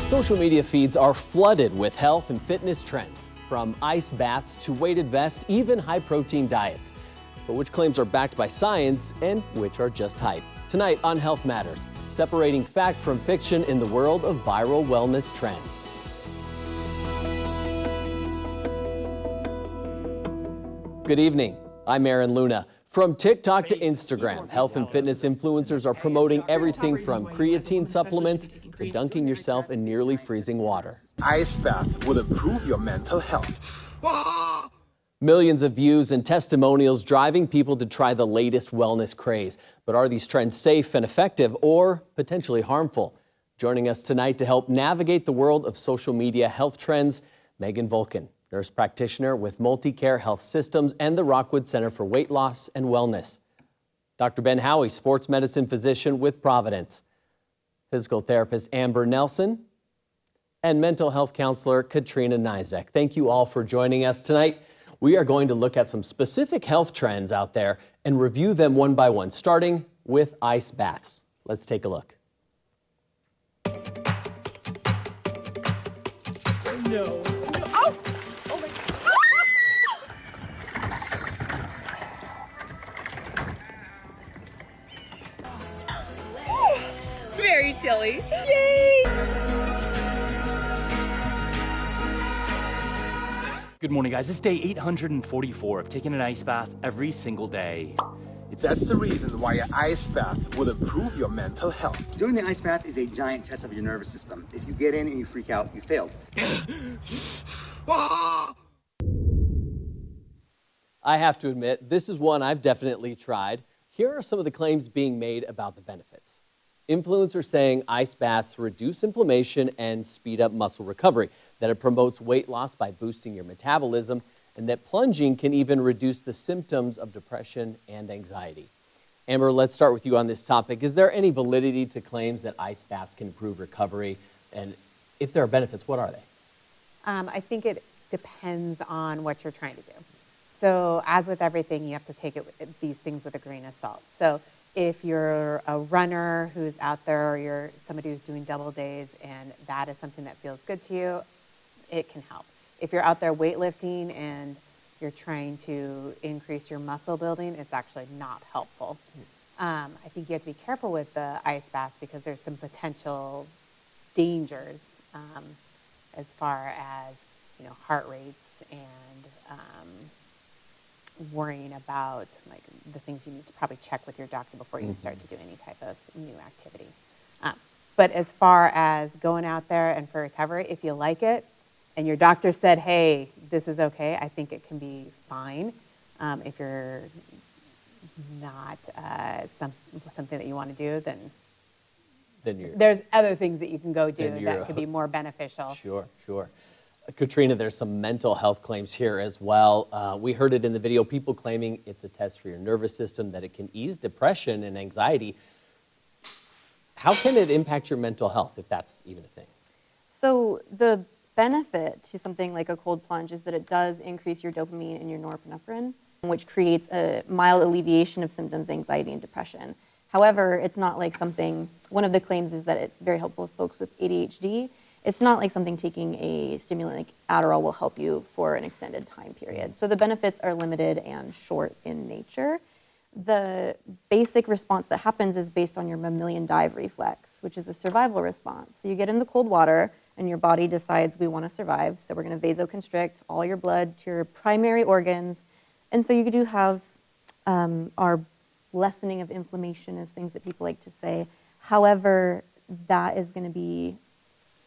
Social media feeds are flooded with health and fitness trends, from ice baths to weighted vests, even high-protein diets. But which claims are backed by science and which are just hype? Tonight on Health Matters, separating fact from fiction in the world of viral wellness trends. Good evening. I'm Aaron Luna. From TikTok to Instagram, health and fitness influencers are promoting everything from creatine supplements to dunking yourself in nearly freezing water. Ice bath will improve your mental health. Millions of views and testimonials driving people to try the latest wellness craze. But are these trends safe and effective or potentially harmful? Joining us tonight to help navigate the world of social media health trends, Megan Vulcan, nurse practitioner with Multicare Health Systems and the Rockwood Center for Weight Loss and Wellness. Dr. Ben Howie, sports medicine physician with Providence. Physical therapist Amber Nelson and mental health counselor Katrina Nizek. Thank you all for joining us tonight. We are going to look at some specific health trends out there and review them one by one, starting with ice baths. Let's take a look. No. Very chilly. Yay! Good morning, guys. It's day 844 of taking an ice bath every single day. That's the reason why an ice bath will improve your mental health. Doing the ice bath is a giant test of your nervous system. If you get in and you freak out, you failed. I have to admit, this is one I've definitely tried. Here are some of the claims being made about the benefits. Influencers saying ice baths reduce inflammation and speed up muscle recovery, that it promotes weight loss by boosting your metabolism, and that plunging can even reduce the symptoms of depression and anxiety. Amber, let's start with you on this topic. Is there any validity to claims that ice baths can improve recovery? And if there are benefits, what are they? I think it depends on what you're trying to do. So as with everything, you have to take these things with a grain of salt. So if you're a runner who's out there, or you're somebody who's doing double days and that is something that feels good to you, it can help. If you're out there weightlifting and you're trying to increase your muscle building, it's actually not helpful. I think you have to be careful with the ice baths because there's some potential dangers as far as heart rates and worrying about like the things you need to probably check with your doctor before you start to do any type of new activity. But as far as going out there and for recovery, if you like it and your doctor said, hey, this is okay, I think it can be fine. If you're not something that you want to do, then there's other things that you can go do that could be more beneficial. Sure. Katrina, there's some mental health claims here as well. We heard it in the video, people claiming it's a test for your nervous system, that it can ease depression and anxiety. How can it impact your mental health, if that's even a thing? So the benefit to something like a cold plunge is that it does increase your dopamine and your norepinephrine, which creates a mild alleviation of symptoms, anxiety, and depression. However, it's not like something, one of the claims is that it's very helpful for folks with ADHD. It's not like something taking a stimulant like Adderall will help you for an extended time period. So the benefits are limited and short in nature. The basic response that happens is based on your mammalian dive reflex, which is a survival response. So you get in the cold water and your body decides we want to survive. So we're going to vasoconstrict all your blood to your primary organs. And so you do have our lessening of inflammation is things that people like to say. However, that is going to be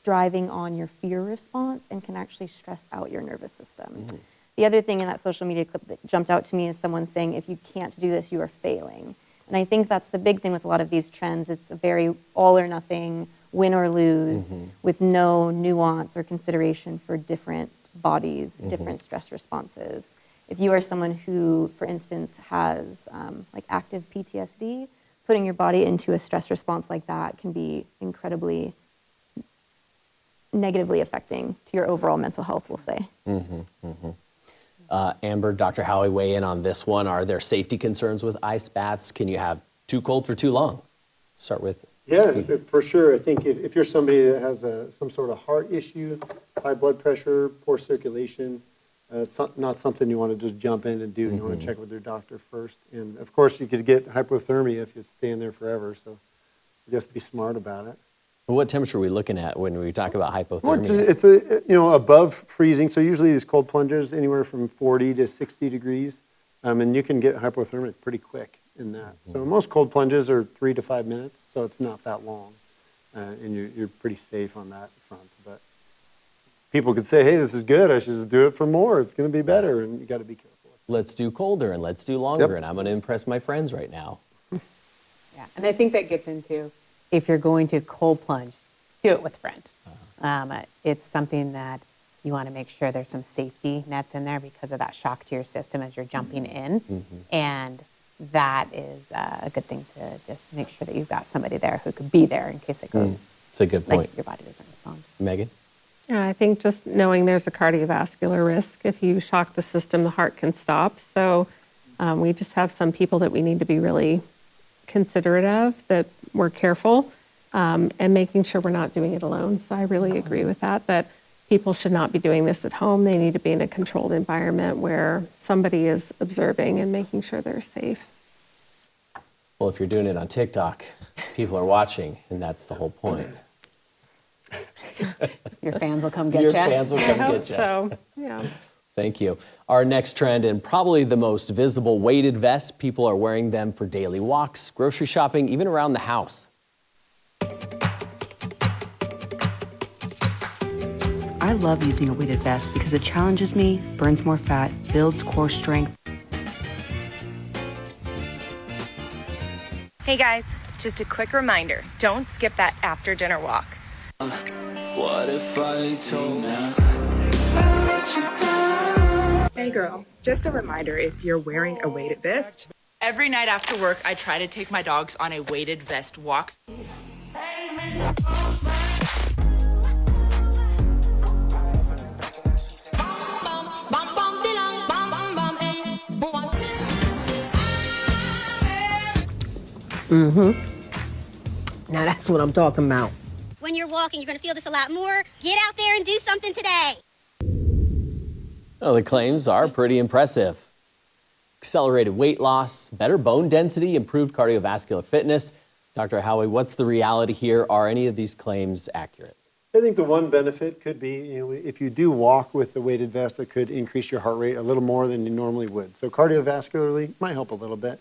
driving on your fear response and can actually stress out your nervous system. The other thing in that social media clip that jumped out to me is someone saying, if you can't do this, you are failing. And I think that's the big thing with a lot of these trends. It's a very all or nothing, win or lose, with no nuance or consideration for different bodies, different stress responses. If you are someone who, for instance, has like active PTSD, putting your body into a stress response like that can be incredibly negatively affecting to your overall mental health, we'll say. Amber, Dr. Howie, weigh in on this one. Are there safety concerns with ice baths? Can you have too cold for too long? Start with Yeah, for sure. I think if you're somebody that has some sort of heart issue, high blood pressure, poor circulation, it's not something you want to just jump in and do. You want to check with your doctor first. And of course, you could get hypothermia if you stay in there forever. So I guess be smart about it. What temperature are we looking at when we talk about hypothermia? Well, it's above freezing. So usually these cold plunges anywhere from 40 to 60 degrees, and you can get hypothermic pretty quick in that. So most cold plunges are 3 to 5 minutes, so it's not that long, and you're pretty safe on that front. But people could say, "Hey, this is good. I should just do it for more. It's going to be better," and you got to be careful. Let's do colder and let's do longer, Yep. and I'm going to impress my friends right now. Yeah, and I think that gets into, if you're going to cold plunge, do it with a friend. It's something that you want to make sure there's some safety nets in there because of that shock to your system as you're jumping in. And that is a good thing to just make sure that you've got somebody there who could be there in case it goes, It's a good point. like your body doesn't respond. Megan? Yeah, I think just knowing there's a cardiovascular risk. If you shock the system, the heart can stop. So we just have some people that we need to be really considerate of, that we're careful, and making sure we're not doing it alone. So I really agree with that people should not be doing this at home. They need to be in a controlled environment where somebody is observing and making sure they're safe. Well, if you're doing it on TikTok, people are watching, and that's the whole point. Your fans will come get Your you. fans will I come hope get you. so, yeah. Thank you. Our next trend, and probably the most visible, weighted vests. People are wearing them for daily walks, grocery shopping, even around the house. I love using a weighted vest because it challenges me, burns more fat, builds core strength. Hey guys, just a quick reminder, don't skip that after dinner walk. What if I told you? Hey girl, just a reminder, if you're wearing a weighted vest. Every night after work, I try to take my dogs on a weighted vest walk. Now that's what I'm talking about. When you're walking, you're going to feel this a lot more. Get out there and do something today. Well, the claims are pretty impressive. Accelerated weight loss, better bone density, improved cardiovascular fitness. Dr. Howie, what's the reality here? Are any of these claims accurate? I think the one benefit could be, if you do walk with the weighted vest, it could increase your heart rate a little more than you normally would. So cardiovascularly might help a little bit.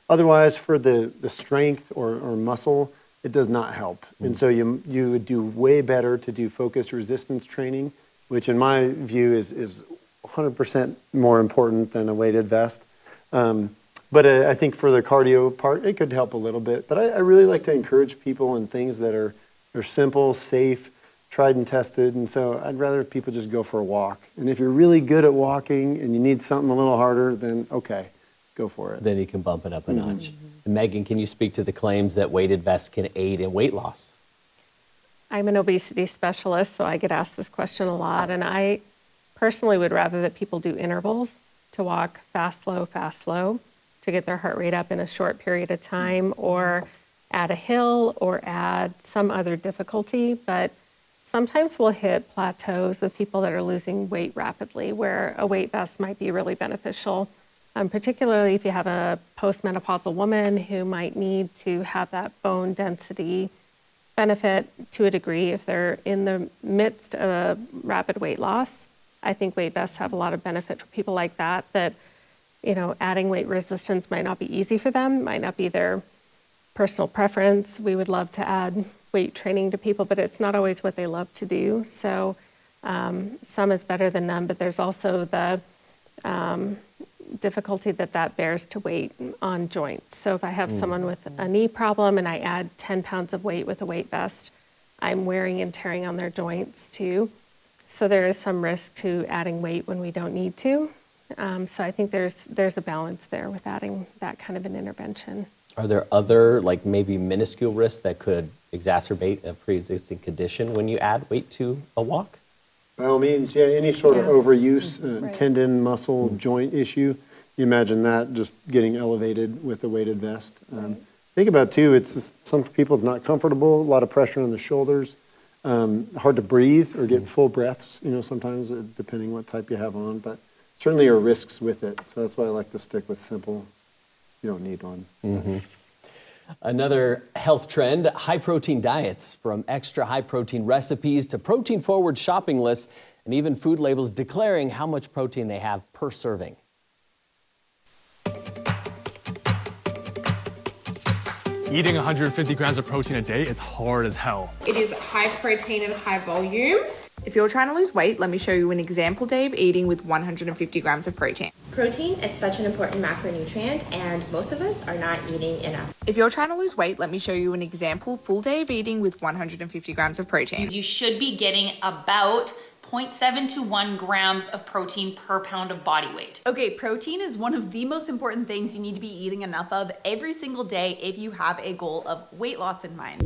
Otherwise, for the strength or muscle, it does not help. And so you would do way better to do focused resistance training, which in my view is 100% more important than a weighted vest. But I think for the cardio part, it could help a little bit. But I really like to encourage people in things that are simple, safe, tried and tested. And so I'd rather people just go for a walk. And if you're really good at walking and you need something a little harder, then okay, go for it. Then you can bump it up a notch. And Megan, can you speak to the claims that weighted vests can aid in weight loss? I'm an obesity specialist, so I get asked this question a lot. And I personally would rather that people do intervals, to walk fast, slow, to get their heart rate up in a short period of time, or add a hill or add some other difficulty. But sometimes we'll hit plateaus with people that are losing weight rapidly, where a weight vest might be really beneficial, particularly if you have a postmenopausal woman who might need to have that bone density benefit to a degree if they're in the midst of a rapid weight loss. I think weight vests have a lot of benefit for people like that, adding weight resistance might not be easy for them, might not be their personal preference. We would love to add weight training to people, but it's not always what they love to do. So some is better than none, but there's also the difficulty that bears to weight on joints. So if I have someone with a knee problem and I add 10 pounds of weight with a weight vest, I'm wearing and tearing on their joints too. So there is some risk to adding weight when we don't need to. So I think there's a balance there with adding that kind of an intervention. Are there other, maybe minuscule risks that could exacerbate a pre-existing condition when you add weight to a walk? By all means, yeah, any sort of overuse, tendon, muscle, joint issue, you imagine that just getting elevated with a weighted vest. Think about too, it's just, some people it's not comfortable, a lot of pressure on the shoulders, hard to breathe or get full breaths, sometimes depending what type you have on, but certainly are risks with it. So that's why I like to stick with simple. You don't need one. Mm-hmm. Another health trend, high protein diets, from extra high protein recipes to protein forward shopping lists and even food labels declaring how much protein they have per serving. Eating 150 grams of protein a day is hard as hell. It is high protein and high volume. If you're trying to lose weight, let me show you an example day of eating with 150 grams of protein. Protein is such an important macronutrient, and most of us are not eating enough. If you're trying to lose weight, let me show you an example full day of eating with 150 grams of protein. You should be getting about 0.7 to 1 grams of protein per pound of body weight. Okay, protein is one of the most important things you need to be eating enough of every single day if you have a goal of weight loss in mind.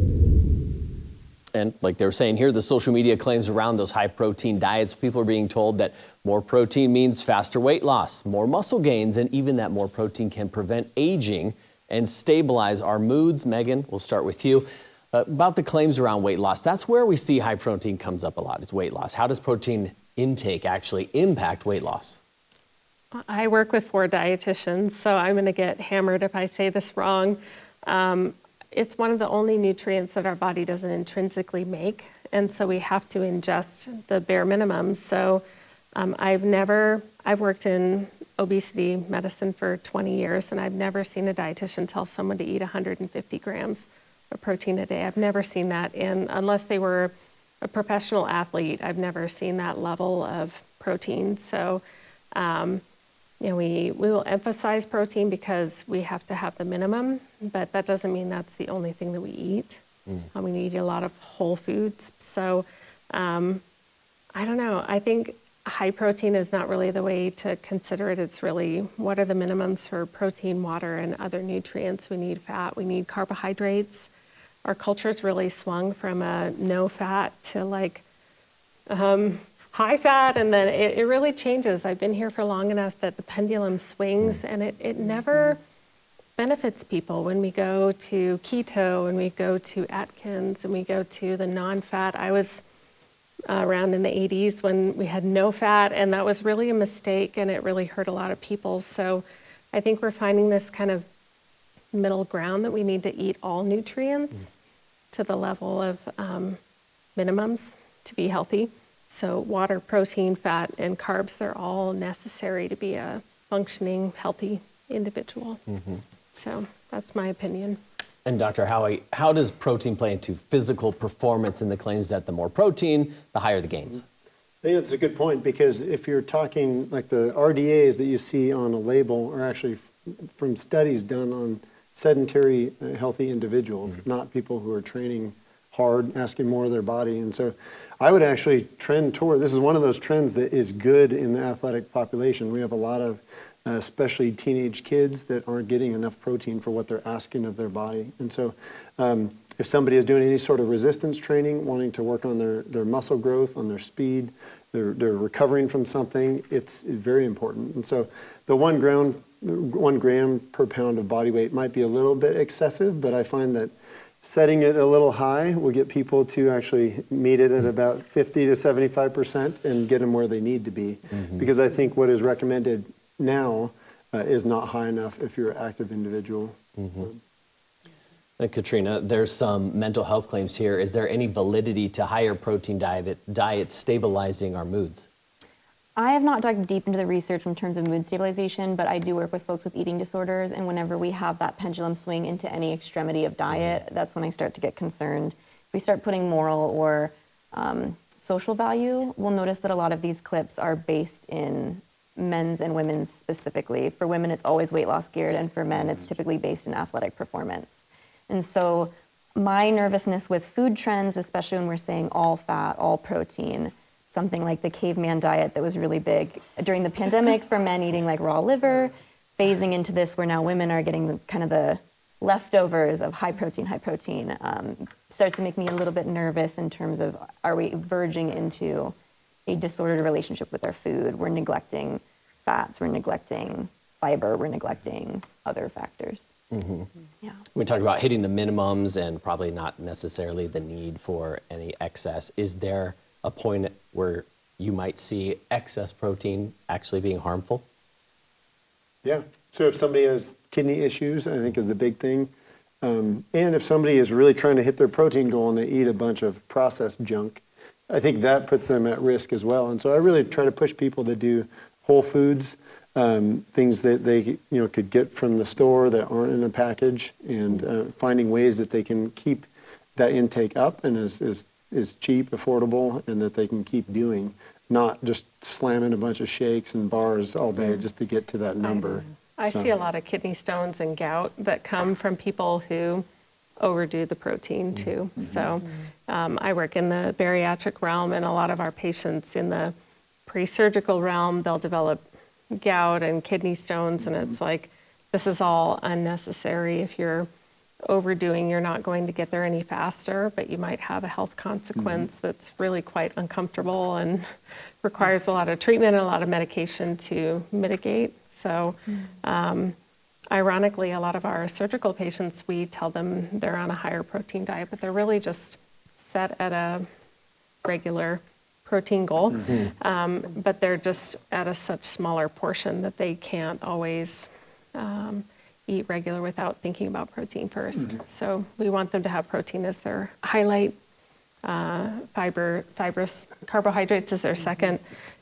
And like they were saying here, the social media claims around those high protein diets, people are being told that more protein means faster weight loss, more muscle gains, and even that more protein can prevent aging and stabilize our moods. Megan, we'll start with you. About the claims around weight loss, that's where we see high protein comes up a lot. It's weight loss. How does protein intake actually impact weight loss? I work with 4 dietitians, so I'm going to get hammered if I say this wrong. It's one of the only nutrients that our body doesn't intrinsically make, and so we have to ingest the bare minimum. So I've worked in obesity medicine for 20 years, and I've never seen a dietitian tell someone to eat 150 grams of protein a day. I've never seen that unless they were a professional athlete. I've never seen that level of protein. So, we will emphasize protein because we have to have the minimum, but that doesn't mean that's the only thing that we eat. We need a lot of whole foods. So, I don't know. I think high protein is not really the way to consider it. It's really what are the minimums for protein, water, and other nutrients. We need fat. We need carbohydrates. Our culture's really swung from a no fat to high fat, and then it really changes. I've been here for long enough that the pendulum swings, and it never benefits people. When we go to keto, and we go to Atkins, and we go to the non-fat. I was around in the 80s when we had no fat, and that was really a mistake, and it really hurt a lot of people. So I think we're finding this kind of middle ground that we need to eat all nutrients to the level of minimums to be healthy. So water, protein, fat, and carbs, they're all necessary to be a functioning, healthy individual. So that's my opinion. And Dr. Howie, how does protein play into physical performance in the claims that the more protein, the higher the gains? I think that's a good point, because if you're talking like the RDAs that you see on a label are actually from studies done on sedentary, healthy individuals, not people who are training hard, asking more of their body. And so I would actually trend toward, this is one of those trends that is good in the athletic population. We have a lot of especially teenage kids that aren't getting enough protein for what they're asking of their body. And so if somebody is doing any sort of resistance training, wanting to work on their muscle growth, on their speed, they're recovering from something, it's very important. And so the 1 gram per pound of body weight might be a little bit excessive, but I find that setting it a little high will get people to actually meet it at about 50 to 75% and get them where they need to be. Because I think what is recommended now is not high enough if you're an active individual. And Katrina, there's some mental health claims here. Is there any validity to higher protein diets stabilizing our moods? I have not dug deep into the research in terms of mood stabilization, but I do work with folks with eating disorders, and whenever we have that pendulum swing into any extremity of diet, that's when I start to get concerned. If we start putting moral or social value, we'll notice that a lot of these clips are based in men's and women's specifically. For women, it's always weight loss geared, and for men, it's typically based in athletic performance. And so my nervousness with food trends, especially when we're saying all fat, all protein, something like the caveman diet that was really big during the pandemic for men eating like raw liver, phasing into this where now women are getting kind of the leftovers of high protein, starts to make me a little bit nervous in terms of, are we verging into a disordered relationship with our food? We're neglecting fats, we're neglecting fiber, we're neglecting other factors. Yeah. We talked about hitting the minimums and probably not necessarily the need for any excess. Is there a point where you might see excess protein actually being harmful? Yeah. So if somebody has kidney issues, I think is the big thing. And if somebody is really trying to hit their protein goal and they eat a bunch of processed junk, I think that puts them at risk as well. And so I really try to push people to do whole foods, things that they could get from the store that aren't in a package, and finding ways that they can keep that intake up and is cheap, affordable, and that they can keep doing, not just slamming a bunch of shakes and bars all day just to get to that number. I see a lot of kidney stones and gout that come from people who overdo the protein too. So I work in the bariatric realm, and a lot of our patients in the pre-surgical realm, they'll develop gout and kidney stones, and it's like, this is all unnecessary. If you're overdoing, you're not going to get there any faster, but you might have a health consequence that's really quite uncomfortable and requires a lot of treatment and a lot of medication to mitigate. So ironically, a lot of our surgical patients, we tell them they're on a higher protein diet, but they're really just set at a regular protein goal, but they're just at a such smaller portion that they can't always eat regular without thinking about protein first. So we want them to have protein as their highlight, fibrous carbohydrates as their second,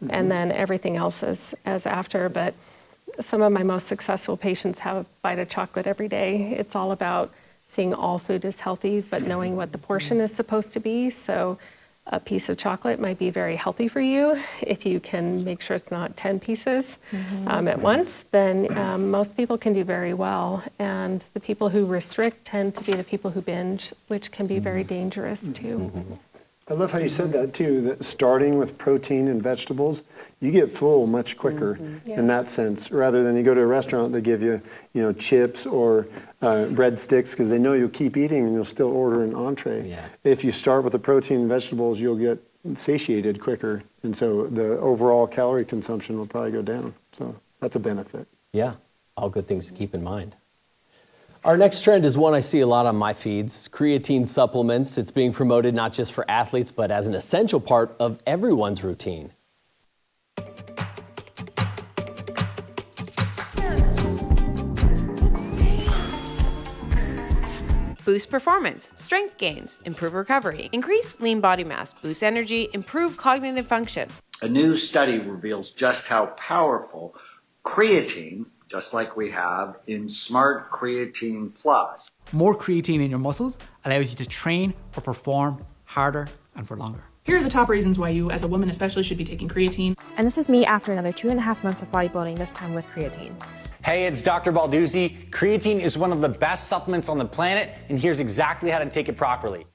and then everything else as after. But some of my most successful patients have a bite of chocolate every day. It's all about seeing all food as healthy, but knowing what the portion is supposed to be. So a piece of chocolate might be very healthy for you. If you can make sure it's not 10 pieces at once, then most people can do very well. And the people who restrict tend to be the people who binge, which can be very dangerous too. I love how you said that too, that starting with protein and vegetables, you get full much quicker in that sense, rather than you go to a restaurant, they give you, chips or breadsticks because they know you'll keep eating and you'll still order an entree. Yeah. If you start with the protein and vegetables, you'll get satiated quicker. And so the overall calorie consumption will probably go down. So that's a benefit. Yeah, all good things to keep in mind. Our next trend is one I see a lot on my feeds, creatine supplements. It's being promoted not just for athletes, but as an essential part of everyone's routine. Boost performance, strength gains, improve recovery, increase lean body mass, boost energy, improve cognitive function. A new study reveals just how powerful creatine, just like we have in Smart Creatine Plus. More creatine in your muscles allows you to train or perform harder and for longer. Here are the top reasons why you, as a woman especially, should be taking creatine. And this is me after another 2.5 months of bodybuilding, this time with creatine. Hey, it's Dr. Balduzzi. Creatine is one of the best supplements on the planet, and here's exactly how to take it properly.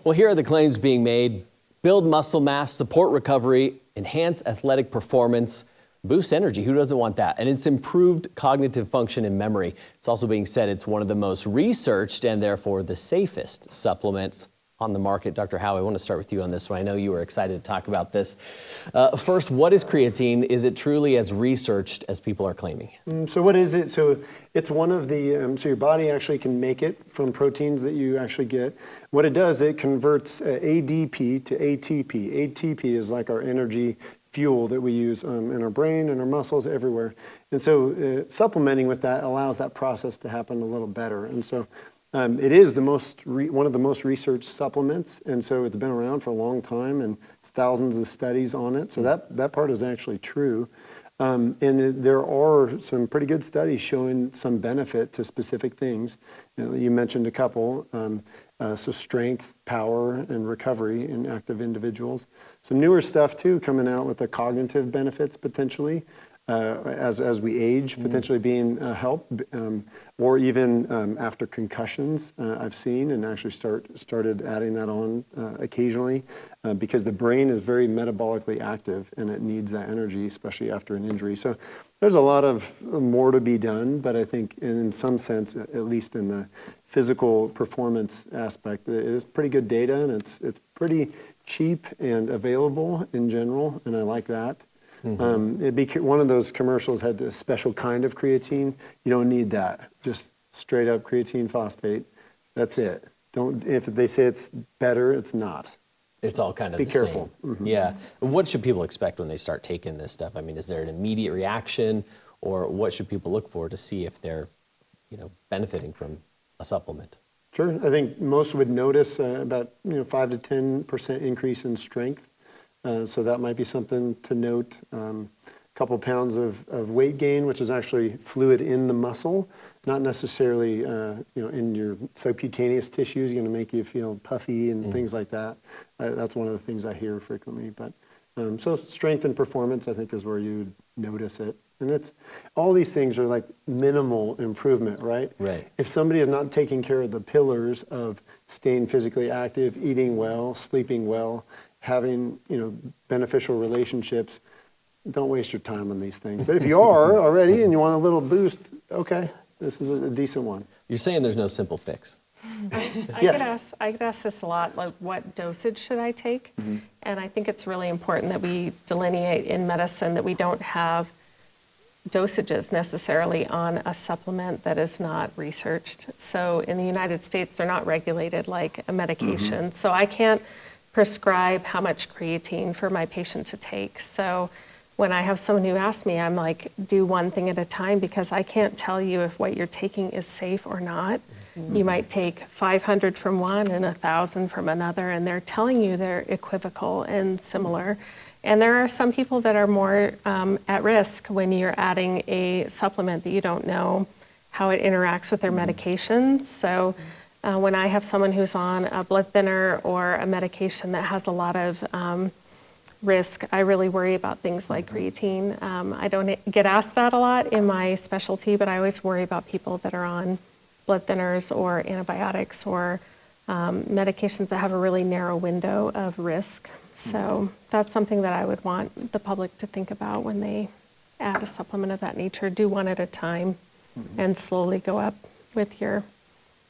Well, here are the claims being made: build muscle mass, support recovery, enhance athletic performance, boost energy. Who doesn't want that? And it's improved cognitive function and memory. It's also being said it's one of the most researched and therefore the safest supplements on the market. Dr. Howe, I want to start with you on this one. I know you were excited to talk about this. First, what is creatine? Is it truly as researched as people are claiming? So what is it? So it's one of the, so your body actually can make it from proteins that you actually get. What it does, it converts ADP to ATP. ATP is like our energy fuel that we use in our brain and our muscles everywhere. And so supplementing with that allows that process to happen a little better. And so it is one of the most researched supplements, and so it's been around for a long time, and it's thousands of studies on it. So that part is actually true. And there are some pretty good studies showing some benefit to specific things. You mentioned a couple. So strength, power, and recovery in active individuals. Some newer stuff too coming out with the cognitive benefits potentially. As we age, potentially being a help, or even after concussions, I've seen, and actually started adding that on occasionally, because the brain is very metabolically active and it needs that energy, especially after an injury. So there's a lot of more to be done, but I think in some sense, at least in the physical performance aspect, it is pretty good data, and it's pretty cheap and available in general, and I like that. It'd be one of those commercials had a special kind of creatine. You don't need that. Just straight up creatine phosphate. That's it. If they say it's better, it's not. It's all kind of be the careful. same. Yeah. What should people expect when they start taking this stuff? I mean, is there an immediate reaction, or what should people look for to see if they're, benefiting from a supplement? Sure. I think most would notice about 5 to 10% increase in strength. So that might be something to note. A couple pounds of weight gain, which is actually fluid in the muscle, not necessarily in your subcutaneous tissues, going to make you feel puffy and things like that. That's one of the things I hear frequently. But so strength and performance, I think, is where you notice it. And all these things are like minimal improvement, right? Right. If somebody is not taking care of the pillars of staying physically active, eating well, sleeping well, having beneficial relationships, don't waste your time on these things. But if you are already and you want a little boost, okay, this is a decent one. You're saying there's no simple fix. I get asked this a lot, like what dosage should I take? And I think it's really important that we delineate in medicine that we don't have dosages necessarily on a supplement that is not researched. So in the United States, they're not regulated like a medication. So I can't prescribe how much creatine for my patient to take. So when I have someone who asks me, I'm like, do one thing at a time, because I can't tell you if what you're taking is safe or not. You might take 500 from one and 1,000 from another, and they're telling you they're equivocal and similar. And there are some people that are more at risk when you're adding a supplement that you don't know how it interacts with their medications. So when I have someone who's on a blood thinner or a medication that has a lot of risk, I really worry about things like creatine. I don't get asked that a lot in my specialty, but I always worry about people that are on blood thinners or antibiotics or medications that have a really narrow window of risk. So that's something that I would want the public to think about when they add a supplement of that nature. Do one at a time and slowly go up with your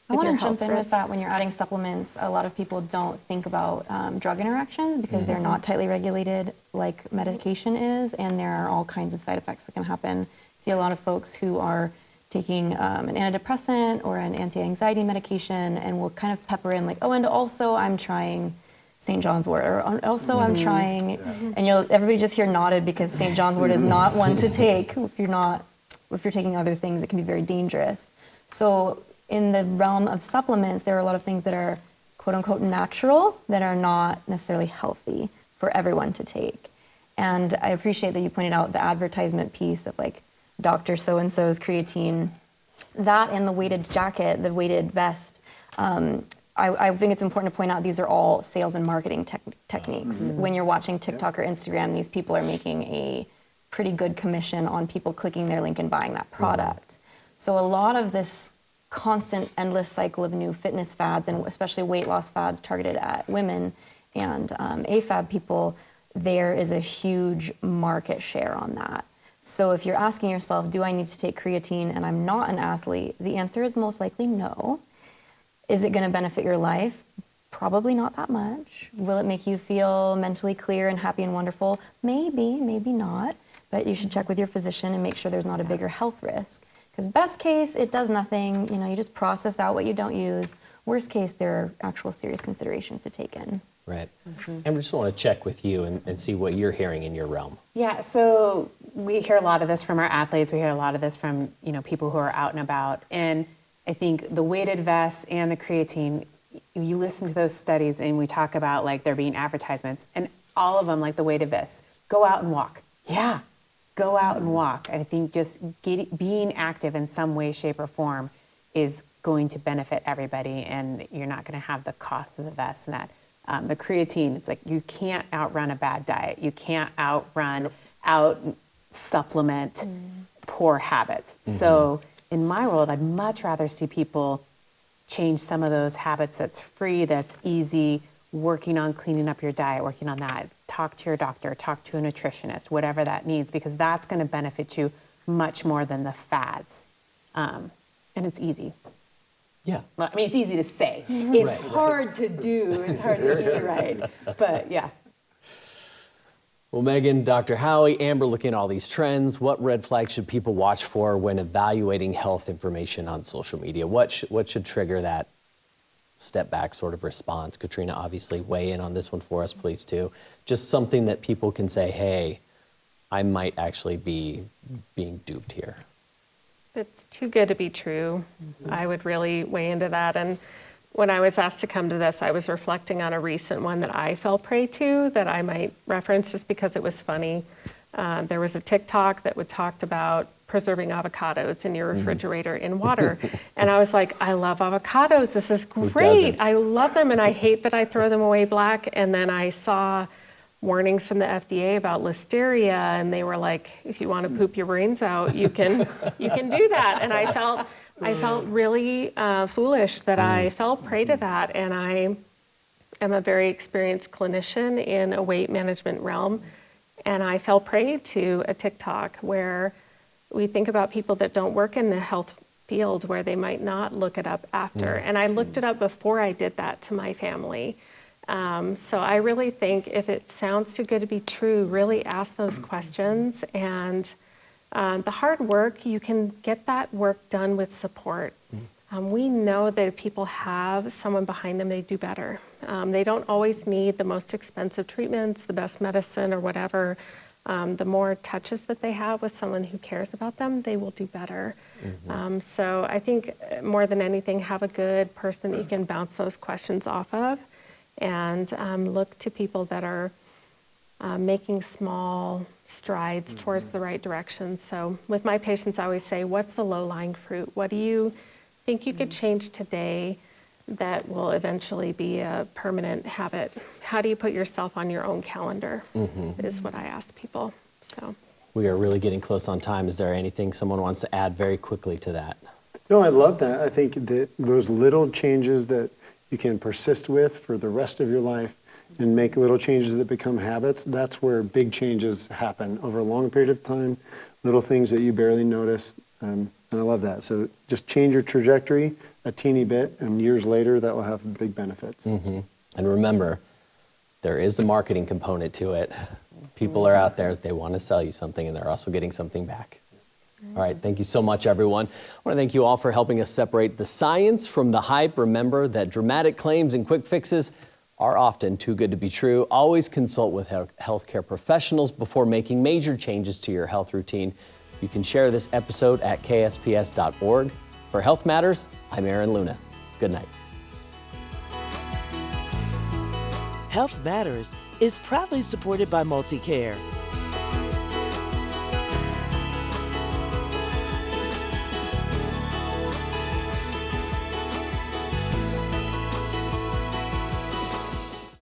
I want to jump in with that. When you're adding supplements, a lot of people don't think about drug interactions because they're not tightly regulated like medication is, and there are all kinds of side effects that can happen. I see a lot of folks who are taking an antidepressant or an anti-anxiety medication and will kind of pepper in like, oh, and also I'm trying St. John's wort, or also I'm trying, and everybody just here nodded because St. John's wort is not one to take if you're taking other things. It can be very dangerous. So in the realm of supplements, there are a lot of things that are quote unquote natural that are not necessarily healthy for everyone to take. And I appreciate that you pointed out the advertisement piece of like Dr. So-and-so's creatine, that and the weighted jacket, the weighted vest. I think it's important to point out these are all sales and marketing techniques. When you're watching TikTok or Instagram, these people are making a pretty good commission on people clicking their link and buying that product. So a lot of this constant, endless cycle of new fitness fads, and especially weight loss fads targeted at women and AFAB people, there is a huge market share on that. So if you're asking yourself, do I need to take creatine and I'm not an athlete? The answer is most likely no. Is it going to benefit your life? Probably not that much. Will it make you feel mentally clear and happy and wonderful? Maybe, maybe not. But you should check with your physician and make sure there's not a bigger health risk. Because best case, it does nothing. You just process out what you don't use. Worst case, there are actual serious considerations to take in. Right. And we just want to check with you and see what you're hearing in your realm. Yeah, so we hear a lot of this from our athletes. We hear a lot of this from, people who are out and about. And I think the weighted vests and the creatine, you listen to those studies and we talk about like there being advertisements, and all of them, like the weighted vests, go out and walk. Yeah, go out and walk. I think just being active in some way, shape, or form is going to benefit everybody, and you're not going to have the cost of the vest and that. The creatine, it's like you can't outrun a bad diet. You can't out-supplement poor habits. So in my world, I'd much rather see people change some of those habits that's free, that's easy, working on cleaning up your diet, working on that. Talk to your doctor, talk to a nutritionist, whatever that needs, because that's going to benefit you much more than the fads. And it's easy. Yeah. Well, I mean, it's easy to say. It's hard to do. It's hard to do right. But yeah. Well, Megan, Dr. Howie, Amber, looking at all these trends, what red flags should people watch for when evaluating health information on social media? What should trigger that step back sort of response? Katrina, obviously weigh in on this one for us, please, too. Just something that people can say, hey, I might actually be being duped here. It's too good to be true. I would really weigh into that. And when I was asked to come to this, I was reflecting on a recent one that I fell prey to that I might reference just because it was funny. There was a TikTok that talked about preserving avocados in your refrigerator in water. And I was like, I love avocados. This is great. I love them, and I hate that I throw them away black. And then I saw warnings from the FDA about listeria, and they were like, if you want to poop your brains out, you can do that. And I felt really foolish that I fell prey to that. And I am a very experienced clinician in a weight management realm, and I fell prey to a TikTok where we think about people that don't work in the health field where they might not look it up after. And I looked it up before I did that to my family. So I really think if it sounds too good to be true, really ask those questions. And the hard work, you can get that work done with support. We know that if people have someone behind them, they do better. They don't always need the most expensive treatments, the best medicine or whatever. The more touches that they have with someone who cares about them, they will do better. So I think more than anything, have a good person that you can bounce those questions off of, and look to people that are making small strides towards the right direction. So with my patients, I always say, what's the low-lying fruit? What do you think you could change today that will eventually be a permanent habit? How do you put yourself on your own calendar is what I ask people. So we are really getting close on time. Is there anything someone wants to add very quickly to that? No, I love that. I think that those little changes that you can persist with for the rest of your life and make little changes that become habits, that's where big changes happen over a long period of time, little things that you barely notice. And I love that. So just change your trajectory a teeny bit, and years later, that will have big benefits. And remember, there is a marketing component to it. People are out there, they want to sell you something, and they're also getting something back. All right, thank you so much, everyone. I want to thank you all for helping us separate the science from the hype. Remember that dramatic claims and quick fixes are often too good to be true. Always consult with healthcare professionals before making major changes to your health routine. You can share this episode at ksps.org. For Health Matters, I'm Aaron Luna. Good night. Health Matters is proudly supported by MultiCare.